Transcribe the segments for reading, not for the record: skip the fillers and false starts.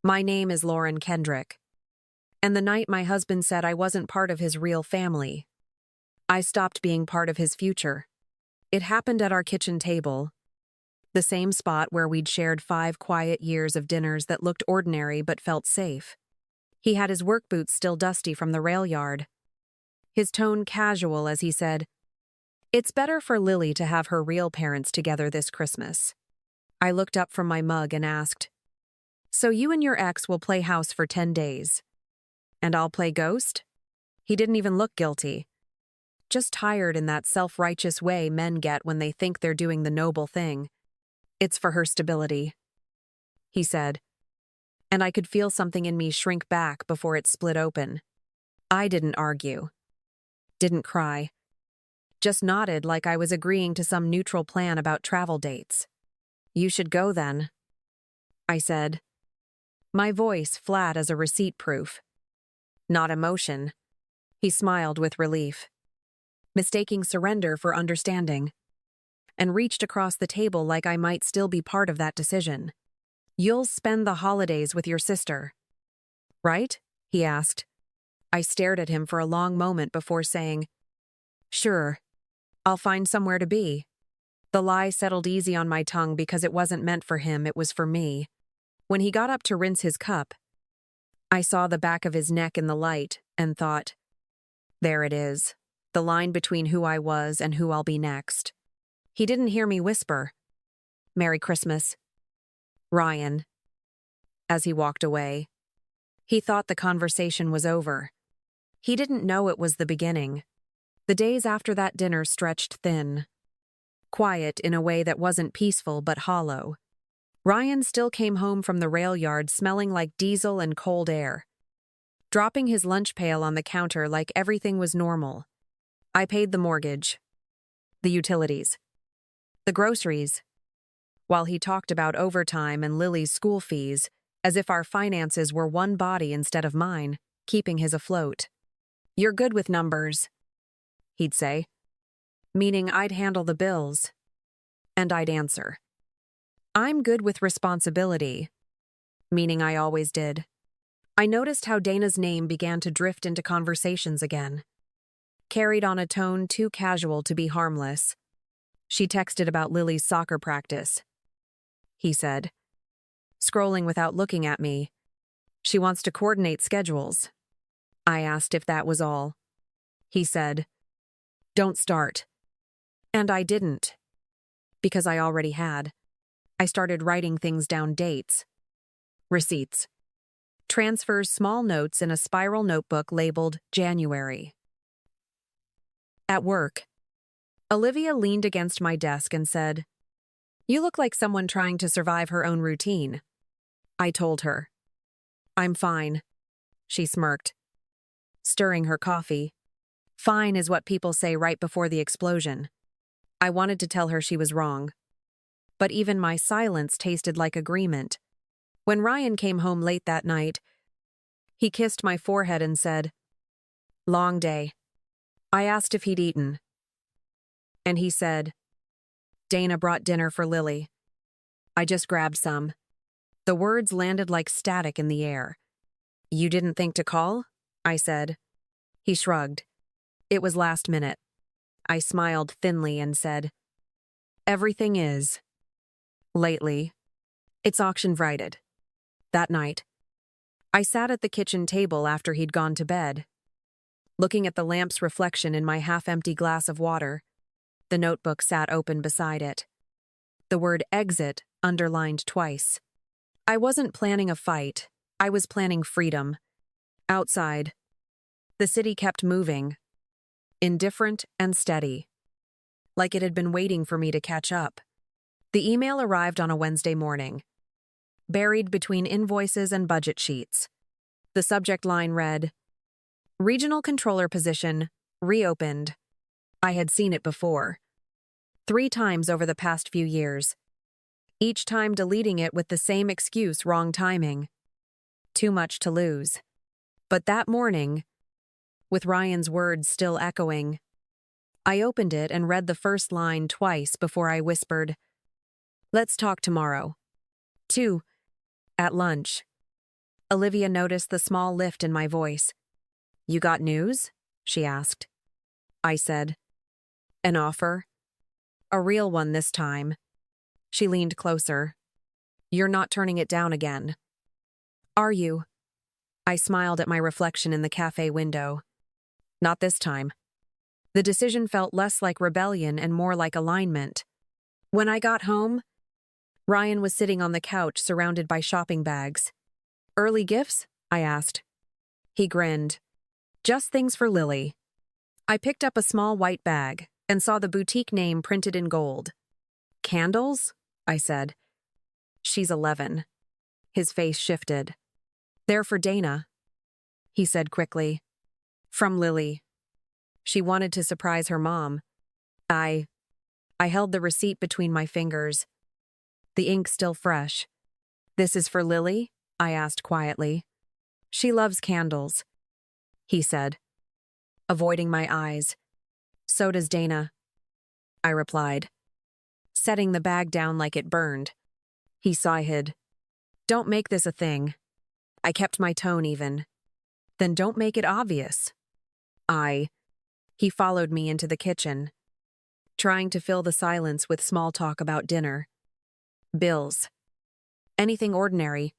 My name is Lauren Kendrick. And the night my husband said I wasn't part of his real family, I stopped being part of his future. It happened at our kitchen table, the same spot where we'd shared 5 quiet years of dinners that looked ordinary but felt safe. He had his work boots still dusty from the rail yard, his tone casual as he said, "It's better for Lily to have her real parents together this Christmas." I looked up from my mug and asked, "So you and your ex will play house for 10 days? And I'll play ghost?" He didn't even look guilty. Just tired in that self-righteous way men get when they think they're doing the noble thing. "It's for her stability," he said, and I could feel something in me shrink back before it split open. I didn't argue, didn't cry, just nodded like I was agreeing to some neutral plan about travel dates. "You should go then," I said, my voice flat as a receipt proof. Not emotion. He smiled with relief, mistaking surrender for understanding, and reached across the table like I might still be part of that decision. "You'll spend the holidays with your sister, right?" he asked. I stared at him for a long moment before saying, "Sure, I'll find somewhere to be." The lie settled easy on my tongue because it wasn't meant for him, it was for me. When he got up to rinse his cup, I saw the back of his neck in the light and thought, there it is, the line between who I was and who I'll be next. He didn't hear me whisper, "Merry Christmas, Ryan," as he walked away. He thought the conversation was over. He didn't know it was the beginning. The days after that dinner stretched thin, quiet in a way that wasn't peaceful but hollow. Ryan still came home from the rail yard smelling like diesel and cold air, dropping his lunch pail on the counter like everything was normal. I paid the mortgage, the utilities, the groceries, while he talked about overtime and Lily's school fees as if our finances were one body instead of mine, keeping his afloat. "You're good with numbers," he'd say, meaning I'd handle the bills, and I'd answer, "I'm good with responsibility," meaning I always did. I noticed how Dana's name began to drift into conversations again, carried on a tone too casual to be harmless. "She texted about Lily's soccer practice," he said, scrolling without looking at me. "She wants to coordinate schedules." I asked if that was all. He said, "Don't start." And I didn't, because I already had. I started writing things down: dates, receipts, transfers, small notes in a spiral notebook labeled January. At work, Olivia leaned against my desk and said, "You look like someone trying to survive her own routine." I told her, "I'm fine." She smirked, stirring her coffee. Fine is what people say right before the explosion. I wanted to tell her she was wrong, but even my silence tasted like agreement. When Ryan came home late that night, he kissed my forehead and said, "Long day." I asked if he'd eaten, and he said, "Dana brought dinner for Lily." I just grabbed some. The words landed like static in the air. "You didn't think to call?" I said. He shrugged. It was last minute. I smiled thinly and said, "Everything is. Lately. It's auction-vrighted." That night, I sat at the kitchen table after he'd gone to bed, looking at the lamp's reflection in my half-empty glass of water. The notebook sat open beside it, the word exit underlined twice. I wasn't planning a fight. I was planning freedom. Outside, the city kept moving, indifferent and steady, like it had been waiting for me to catch up. The email arrived on a Wednesday morning, buried between invoices and budget sheets. The subject line read, "Regional controller position, reopened." I had seen it before, 3 times over the past few years, each time deleting it with the same excuse: wrong timing. Too much to lose. But that morning, with Ryan's words still echoing, I opened it and read the first line twice before I whispered, "Let's talk tomorrow. 2. At lunch." Olivia noticed the small lift in my voice. You got news? She asked. I said, an offer? A real one this time. She leaned closer. You're not turning it down again. Are you? I smiled at my reflection in the cafe window. Not this time. The decision felt less like rebellion and more like alignment. When I got home, Ryan was sitting on the couch surrounded by shopping bags. Early gifts? I asked. He grinned. Just things for Lily. I picked up a small white bag and saw the boutique name printed in gold. Candles? I said. She's 11. His face shifted. They're for Dana, he said quickly. From Lily. She wanted to surprise her mom. I held the receipt between my fingers. The ink still fresh. This is for Lily? I asked quietly. She loves candles, he said, avoiding my eyes. So does Dana, I replied, setting the bag down like it burned. He sighed. Don't make this a thing. I kept my tone even. Then don't make it obvious. He followed me into the kitchen, trying to fill the silence with small talk about dinner. Bills. Anything ordinary.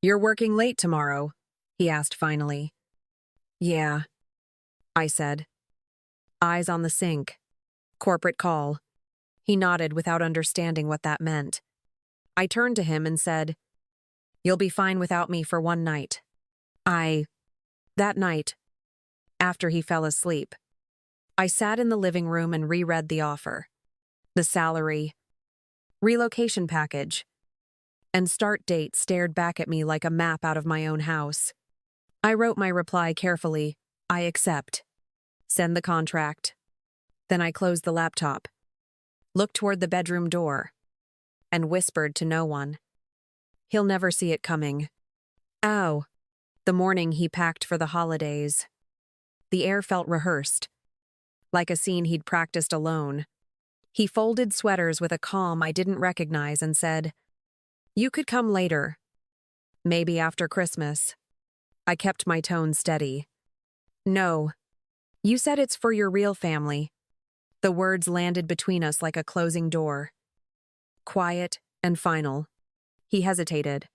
You're working late tomorrow, he asked finally. Yeah, I said. Eyes on the sink. Corporate call. He nodded without understanding what that meant. I turned to him and said, You'll be fine without me for one night. That night, after he fell asleep, I sat in the living room and reread the offer. The salary, relocation package, and start date stared back at me like a map out of my own house. I wrote my reply carefully. I accept. Send the contract. Then I closed the laptop, looked toward the bedroom door, and whispered to no one. He'll never see it coming. Ow. The morning he packed for the holidays. The air felt rehearsed, like a scene he'd practiced alone. He folded sweaters with a calm I didn't recognize and said, You could come later. Maybe after Christmas. I kept my tone steady. No. You said it's for your real family. The words landed between us like a closing door. Quiet and final. He hesitated,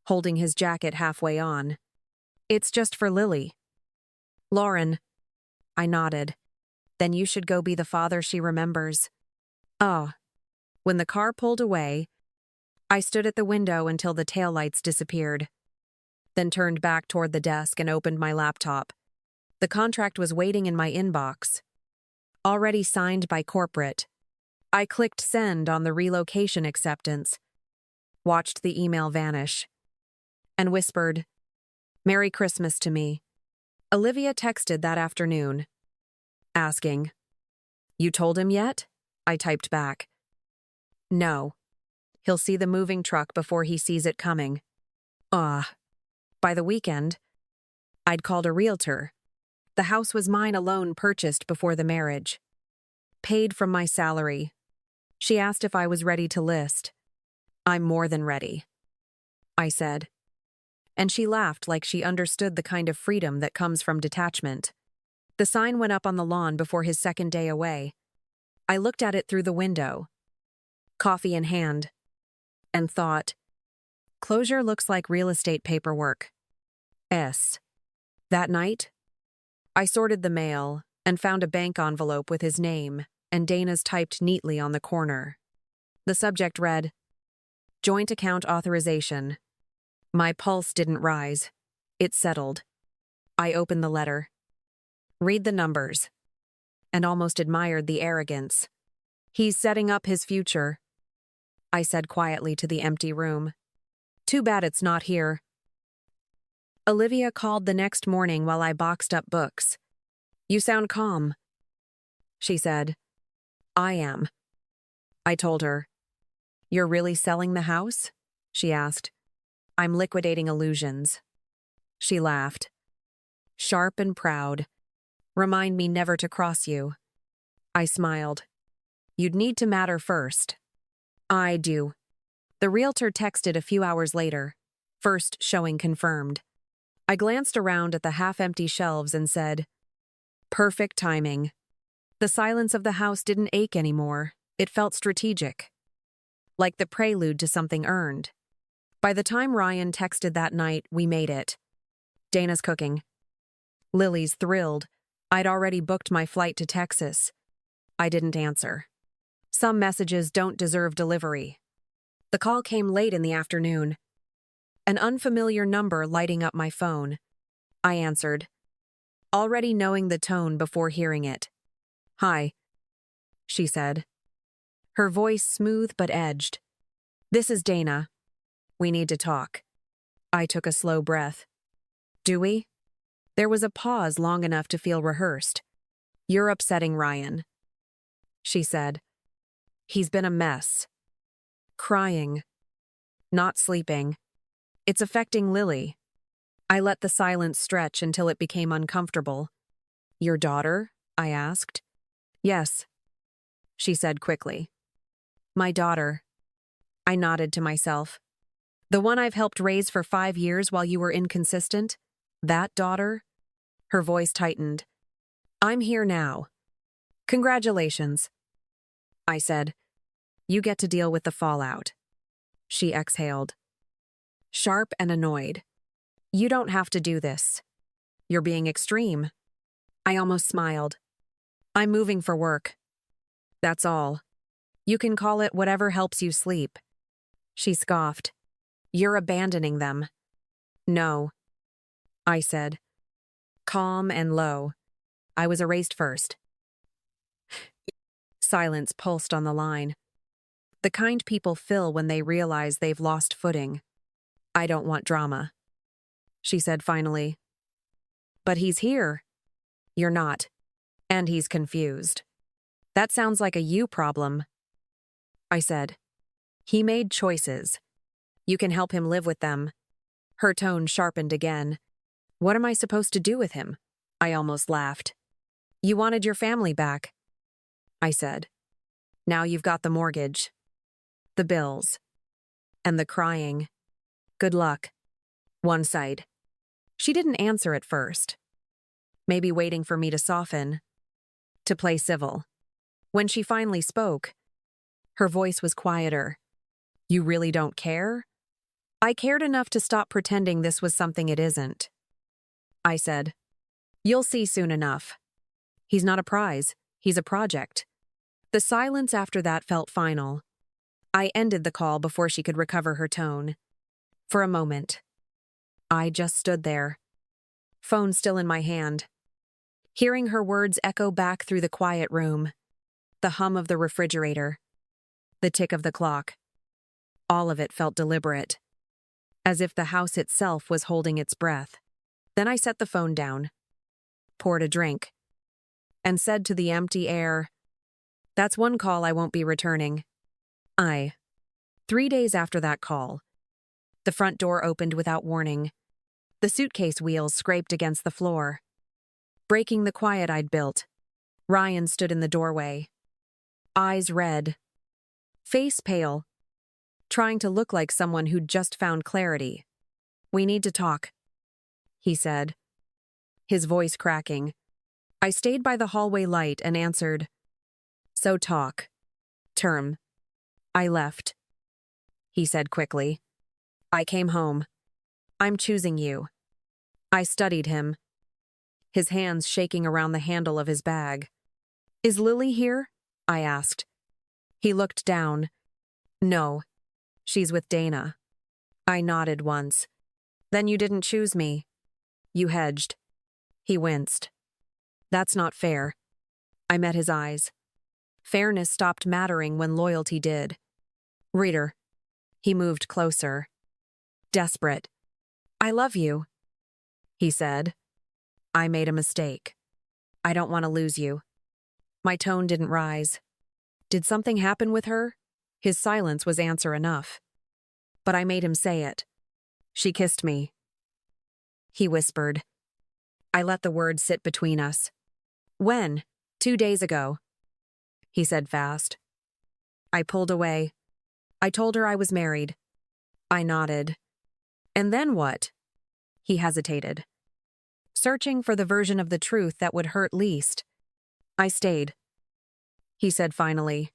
holding his jacket halfway on. It's just for Lily. Lauren. I nodded. Then you should go be the father she remembers. Ah. When the car pulled away, I stood at the window until the taillights disappeared, then turned back toward the desk and opened my laptop. The contract was waiting in my inbox, already signed by corporate. I clicked send on the relocation acceptance, watched the email vanish, and whispered, Merry Christmas to me. Olivia texted that afternoon, asking, You told him yet? I typed back. No. He'll see the moving truck before he sees it coming. By the weekend, I'd called a realtor. The house was mine alone, purchased before the marriage. Paid from my salary. She asked if I was ready to list. I'm more than ready, I said. And she laughed like she understood the kind of freedom that comes from detachment. The sign went up on the lawn before his second day away. I looked at it through the window, coffee in hand, and thought, closure looks like real estate paperwork. That night, I sorted the mail and found a bank envelope with his name and Dana's typed neatly on the corner. The subject read, Joint account authorization. My pulse didn't rise. It settled. I opened the letter. Read the numbers. And almost admired the arrogance. He's setting up his future, I said quietly to the empty room. Too bad it's not here. Olivia called the next morning while I boxed up books. You sound calm, she said. I am, I told her. You're really selling the house? She asked. I'm liquidating illusions. She laughed. Sharp and proud. Remind me never to cross you. I smiled. You'd need to matter first. I do. The realtor texted a few hours later. First showing confirmed. I glanced around at the half-empty shelves and said, "Perfect timing." The silence of the house didn't ache anymore. It felt strategic, like the prelude to something earned. By the time Ryan texted that night, we made it. Dana's cooking. Lily's thrilled. I'd already booked my flight to Texas. I didn't answer. Some messages don't deserve delivery. The call came late in the afternoon. An unfamiliar number lighting up my phone. I answered, already knowing the tone before hearing it. "Hi," she said. Her voice smooth but edged. "This is Dana. We need to talk." I took a slow breath. "Do we?" There was a pause long enough to feel rehearsed. "You're upsetting Ryan," she said. "He's been a mess. Crying. Not sleeping. It's affecting Lily." I let the silence stretch until it became uncomfortable. "Your daughter?" I asked. "Yes," she said quickly. "My daughter." I nodded to myself. "The one I've helped raise for 5 years while you were inconsistent? That daughter?" Her voice tightened. "I'm here now." "Congratulations," I said. "You get to deal with the fallout." She exhaled, sharp and annoyed. "You don't have to do this. You're being extreme." I almost smiled. "I'm moving for work. That's all. You can call it whatever helps you sleep." She scoffed. "You're abandoning them." "No," I said, calm and low. I was erased first. Silence pulsed on the line. The kind people fill when they realize they've lost footing. "I don't want drama," she said finally. "But he's here." "You're not. And he's confused." "That sounds like a you problem," I said. "He made choices. You can help him live with them." Her tone sharpened again. "What am I supposed to do with him?" I almost laughed. "You wanted your family back," I said. "Now you've got the mortgage, the bills, and the crying. Good luck." One side. She didn't answer at first. Maybe waiting for me to soften, to play civil. When she finally spoke, her voice was quieter. "You really don't care?" "I cared enough to stop pretending this was something it isn't," I said. "You'll see soon enough. He's not a prize, he's a project." The silence after that felt final. I ended the call before she could recover her tone. For a moment, I just stood there, phone still in my hand, hearing her words echo back through the quiet room, the hum of the refrigerator, the tick of the clock. All of it felt deliberate, as if the house itself was holding its breath. Then I set the phone down, poured a drink, and said to the empty air, "That's one call I won't be returning." 3 days after that call, the front door opened without warning. The suitcase wheels scraped against the floor, breaking the quiet I'd built. Ryan stood in the doorway, eyes red, face pale, trying to look like someone who'd just found clarity. "We need to talk," he said, his voice cracking. I stayed by the hallway light and answered, "So talk. Term." "I left," he said quickly. "I came home. I'm choosing you." I studied him, his hands shaking around the handle of his bag. "Is Lily here?" I asked. He looked down. "No, she's with Dana." I nodded once. "Then you didn't choose me." "You hedged." He winced. "That's not fair." I met his eyes. Fairness stopped mattering when loyalty did. "Reader." He moved closer. Desperate. "I love you," he said. "I made a mistake. I don't want to lose you." My tone didn't rise. Did something happen with her? His silence was answer enough. But I made him say it. "She kissed me," he whispered. I let the words sit between us. "When?" 2 days ago," he said fast. I pulled away. "I told her I was married." I nodded. And then what? He hesitated, searching for the version of the truth that would hurt least. I stayed, he said finally.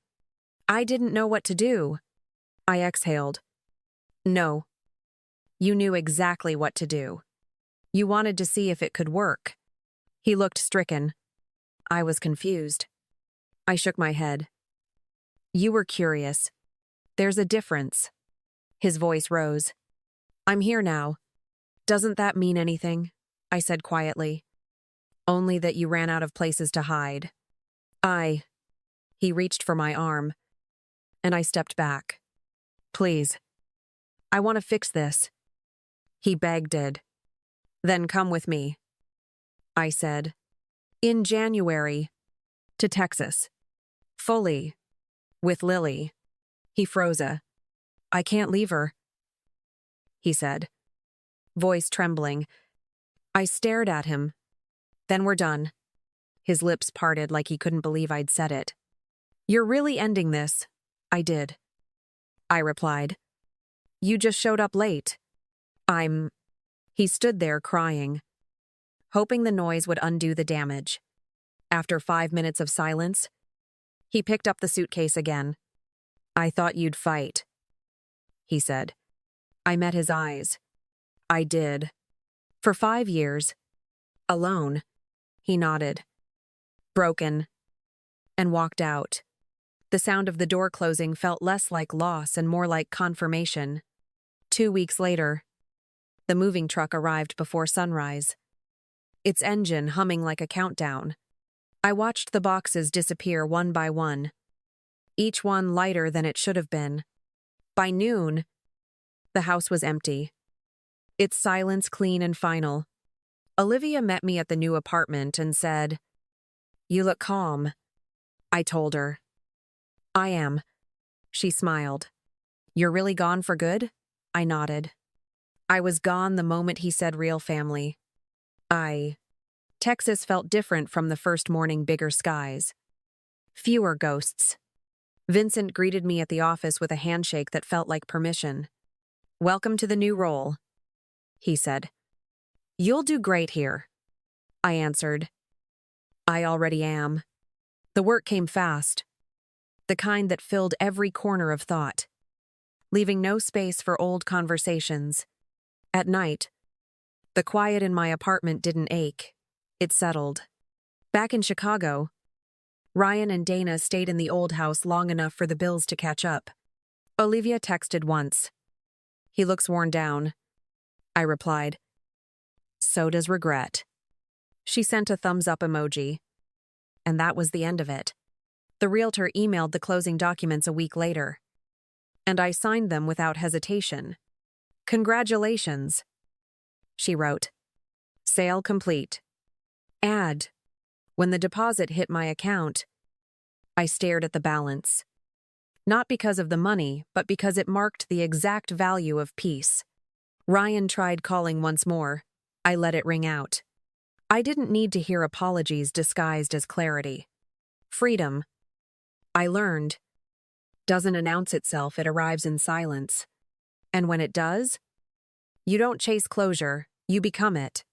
I didn't know what to do. I exhaled. No. You knew exactly what to do. You wanted to see if it could work. He looked stricken. I was confused. I shook my head. You were curious. There's a difference. His voice rose. I'm here now. Doesn't that mean anything? I said quietly. Only that you ran out of places to hide. He reached for my arm, and I stepped back. Please. I want to fix this. He begged. Then come with me, I said. In January. To Texas. Fully. With Lily. He froze. I can't leave her, he said, voice trembling. I stared at him. Then we're done. His lips parted like he couldn't believe I'd said it. You're really ending this? I did. I replied. You just showed up late. He stood there crying, hoping the noise would undo the damage. After 5 minutes of silence, he picked up the suitcase again. I thought you'd fight, he said. I met his eyes. I did. For 5 years. Alone. He nodded. Broken. And walked out. The sound of the door closing felt less like loss and more like confirmation. 2 weeks later, the moving truck arrived before sunrise, its engine humming like a countdown. I watched the boxes disappear one by one, each one lighter than it should have been. By noon, the house was empty, its silence clean and final. Olivia met me at the new apartment and said, You look calm. I told her. I am. She smiled. You're really gone for good? I nodded. I was gone the moment he said real family. Texas felt different from the first morning bigger skies. Fewer ghosts. Vincent greeted me at the office with a handshake that felt like permission. Welcome to the new role, he said. You'll do great here, I answered. I already am. The work came fast. The kind that filled every corner of thought, leaving no space for old conversations. At night, the quiet in my apartment didn't ache. It settled. Back in Chicago, Ryan and Dana stayed in the old house long enough for the bills to catch up. Olivia texted once. He looks worn down. I replied. So does regret. She sent a thumbs-up emoji. And that was the end of it. The realtor emailed the closing documents a week later, and I signed them without hesitation. Congratulations, she wrote. Sale complete. Add. When the deposit hit my account, I stared at the balance. Not because of the money, but because it marked the exact value of peace. Ryan tried calling once more. I let it ring out. I didn't need to hear apologies disguised as clarity. Freedom, I learned, doesn't announce itself, it arrives in silence. And when it does, you don't chase closure, you become it.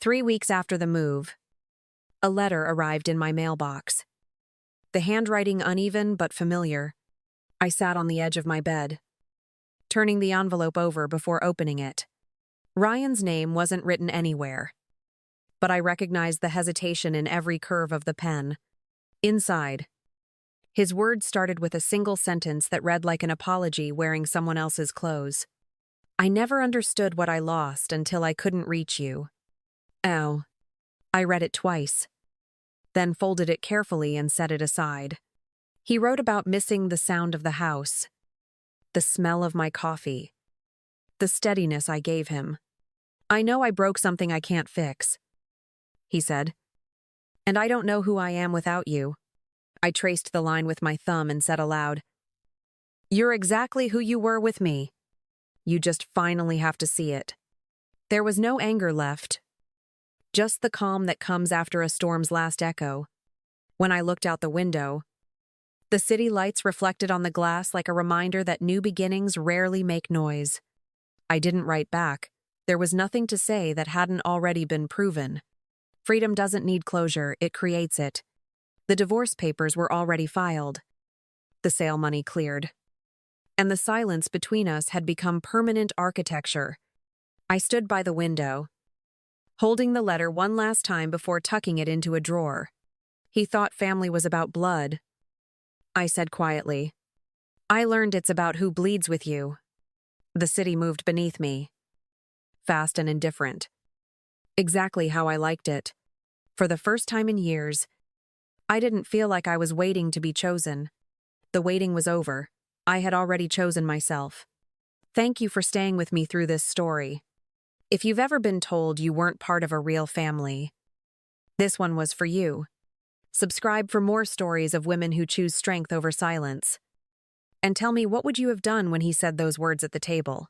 3 weeks after the move, a letter arrived in my mailbox. The handwriting uneven but familiar. I sat on the edge of my bed, turning the envelope over before opening it. Ryan's name wasn't written anywhere, but I recognized the hesitation in every curve of the pen. Inside, his words started with a single sentence that read like an apology wearing someone else's clothes. I never understood what I lost until I couldn't reach you. Oh. I read it twice, then folded it carefully and set it aside. He wrote about missing the sound of the house, the smell of my coffee, the steadiness I gave him. I know I broke something I can't fix, he said. And I don't know who I am without you. I traced the line with my thumb and said aloud, You're exactly who you were with me. You just finally have to see it. There was no anger left, just the calm that comes after a storm's last echo. When I looked out the window, the city lights reflected on the glass like a reminder that new beginnings rarely make noise. I didn't write back. There was nothing to say that hadn't already been proven. Freedom doesn't need closure, it creates it. The divorce papers were already filed. The sale money cleared. And the silence between us had become permanent architecture. I stood by the window, holding the letter one last time before tucking it into a drawer. He thought family was about blood. I said quietly, I learned it's about who bleeds with you. The city moved beneath me. Fast and indifferent. Exactly how I liked it. For the first time in years, I didn't feel like I was waiting to be chosen. The waiting was over. I had already chosen myself. Thank you for staying with me through this story. If you've ever been told you weren't part of a real family, this one was for you. Subscribe for more stories of women who choose strength over silence. And tell me, what would you have done when he said those words at the table?